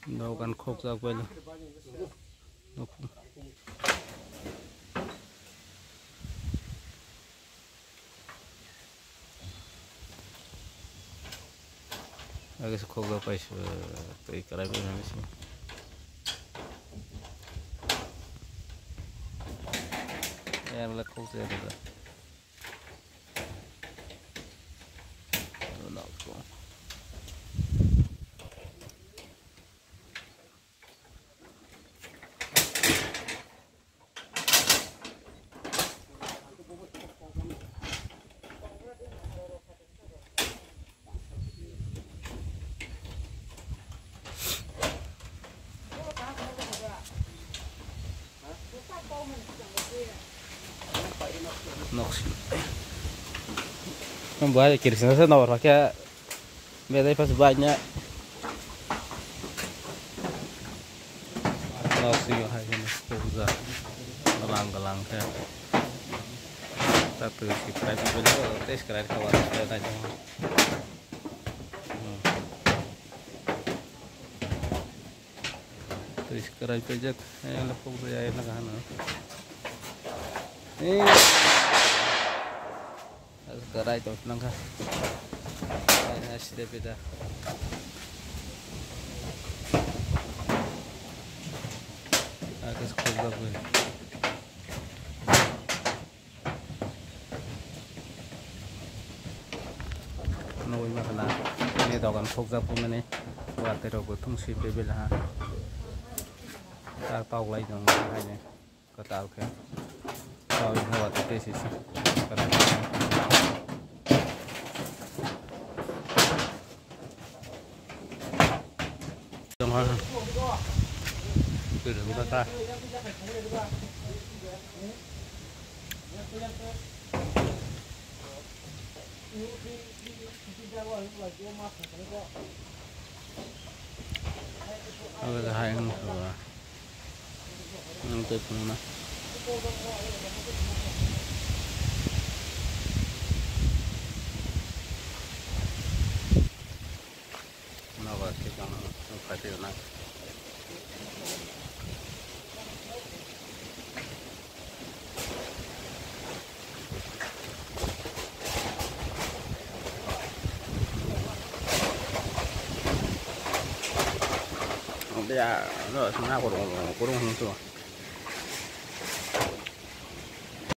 đâu cần khóc ra quên luôn cái khóc ra phải tới cái này bên này xí em là khóc ra được rồi membuat kiri sana nomor pakai beda pas banyak nasi yang hari ini sudah gelang-gelang ya satu kita juga tes keren kawan saya tanya tes keren aja yang lepuk saya enak kan ini kerai tu nangka, ini hasil beda. Agak sekolah pun. Noi makan ini tahu kan sekolah pun ini buat terobot fungsi beda. Tak tahu lagi dong makanya ketahu kan. Tahu yang buat itu sih. Từ đường ra ta bây giờ hai anh rồi ăn tuyệt luôn nè nó vào cái trong nó phải tiêu này dia nó ở trong nào của đồng hồ xuống